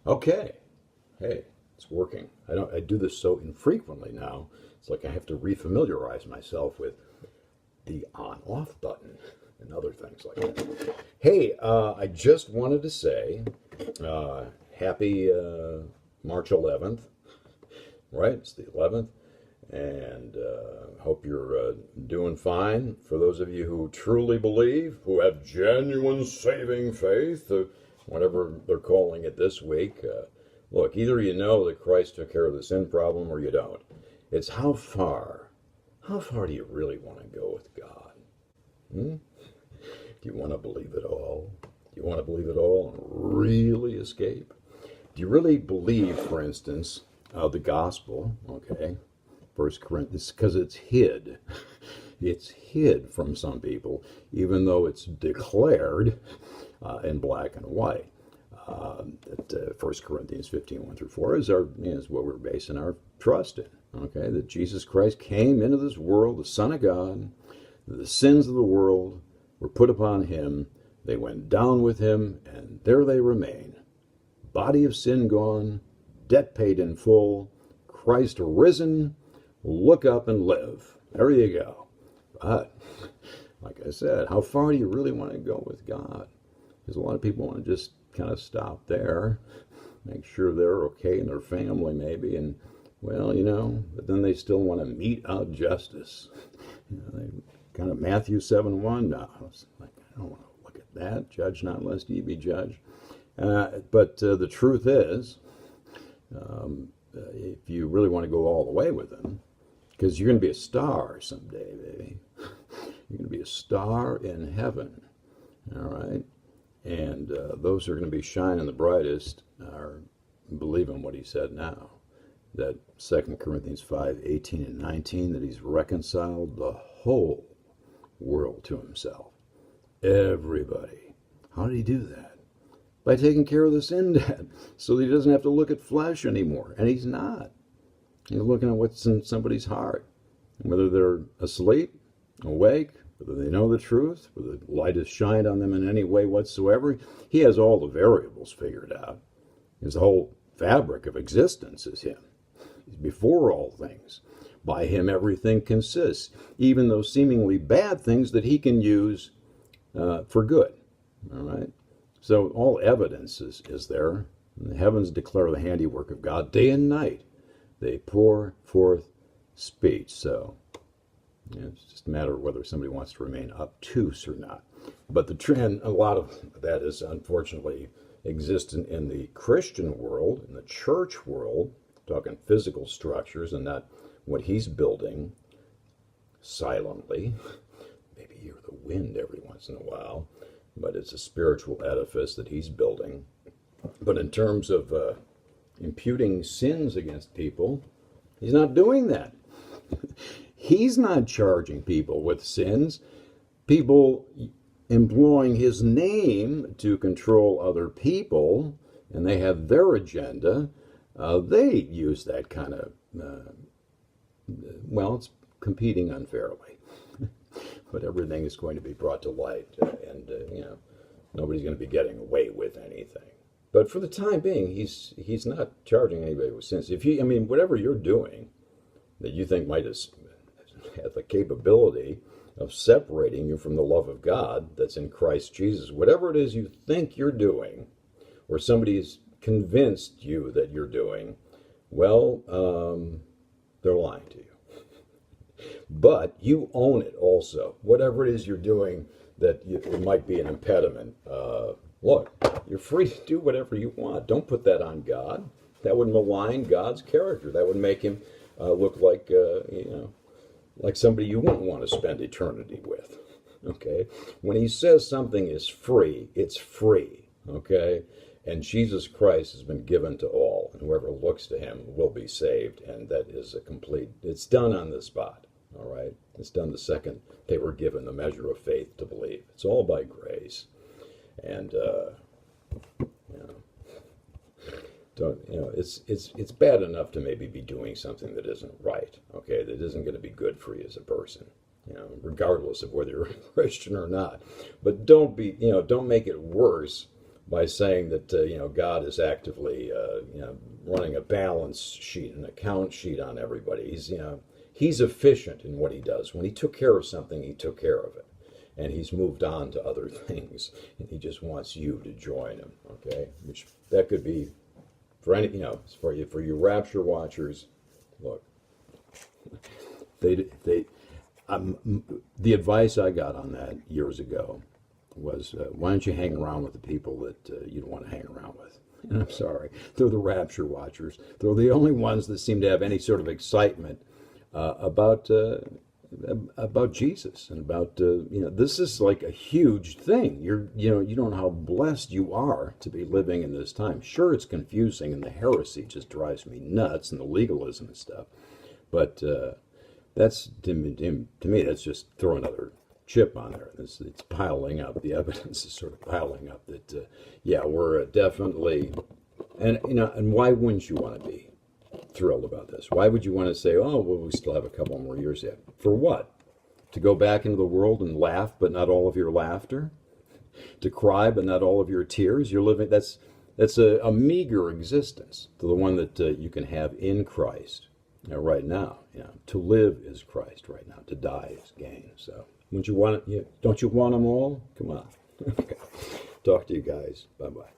Okay. Hey, it's working. I do this so infrequently now. It's like I have to refamiliarize myself with the on-off button and other things like that. Hey, I just wanted to say happy March 11th, right? It's the 11th. And hope you're doing fine. For those of you who truly believe, who have genuine saving faith, whatever they're calling it this week, look, either you know that Christ took care of the sin problem or you don't. It's how far do you really want to go with God? Hmm? Do you want to believe it all? Do you want to believe it all and really escape? Do you really believe, for instance, the gospel, okay? First Corinthians, because it's hid. It's hid from some people, even though it's declared in black and white. That 1 Corinthians 15, 1 through 4 is what we're basing our trust in. Okay, that Jesus Christ came into this world, the Son of God, the sins of the world were put upon him. They went down with him, and there they remain. Body of sin gone, debt paid in full, Christ risen, look up and live. There you go. But, like I said, how far do you really want to go with God? Because a lot of people want to just kind of stop there, make sure they're okay in their family maybe, and, well, but then they still want to mete out justice. They kind of Matthew 7:1 now. It's like, I don't want to look at that. Judge not lest ye be judged. But the truth is, if you really want to go all the way with him, because you're going to be a star someday, baby. You're going to be a star in heaven, all right? And those who are going to be shining the brightest are believing what he said now, that 2 Corinthians 5:18 and 19, that he's reconciled the whole world to himself. Everybody. How did he do that? By taking care of the sin debt, so that he doesn't have to look at flesh anymore. And he's not. He's looking at what's in somebody's heart. Whether they're asleep, awake, whether they know the truth, whether the light is shined on them in any way whatsoever. He has all the variables figured out. His whole fabric of existence is him. He's before all things. By him everything consists, even those seemingly bad things that he can use for good. All right? So all evidence is there. And the heavens declare the handiwork of God day and night. They pour forth speech. So it's just a matter of whether somebody wants to remain obtuse or not. But the trend, a lot of that is unfortunately existent in the Christian world, in the church world, talking physical structures and not what he's building silently. Maybe hear the wind every once in a while, but it's a spiritual edifice that he's building. But in terms of imputing sins against people, he's not doing that. He's not charging people with sins. People employing his name to control other people, and they have their agenda, they use that kind of, it's competing unfairly. But everything is going to be brought to light, and nobody's going to be getting away with anything. But for the time being, he's not charging anybody with sins. Whatever you're doing that you think might have the capability of separating you from the love of God that's in Christ Jesus, whatever it is you think you're doing, or somebody has convinced you that you're doing, they're lying to you. But you own it also. Whatever it is you're doing that it might be an impediment, look, you're free to do whatever you want. Don't put that on God. That would malign God's character. That would make him look like, like somebody you wouldn't want to spend eternity with. Okay? When he says something is free, it's free. Okay? And Jesus Christ has been given to all, and whoever looks to him will be saved. And that is it's done on the spot. All right? It's done the second they were given the measure of faith to believe. It's all by grace. And, it's bad enough to maybe be doing something that isn't right, okay, that isn't going to be good for you as a person, regardless of whether you're a Christian or not. But don't make it worse by saying that God is actively running a balance sheet, an account sheet on everybody. He's efficient in what he does. When he took care of something, he took care of it, and he's moved on to other things, and he just wants you to join him. Okay, which that could be for any for you rapture watchers. Look, they the advice I got on that years ago was, why don't you hang around with the people that you don't want to hang around with? And I'm sorry, they're the rapture watchers. They're the only ones that seem to have any sort of excitement about Jesus and about this is like a huge thing. You don't know how blessed you are to be living in this time. Sure, it's confusing and the heresy just drives me nuts and the legalism and stuff, but that's to me that's just throw another chip on there. It's piling up. The evidence is sort of piling up that we're definitely, and why wouldn't you want to be thrilled about this? Why would you want to say, oh well, we still have a couple more years yet? For what? To go back into the world and laugh, but not all of your laughter? To cry, but not all of your tears? You're living. That's a meager existence to the one that you can have in Christ right now. To live is Christ right now. To die is gain. So. Wouldn't you want it? Don't you want them all? Come on. Okay. Talk to you guys. Bye-bye.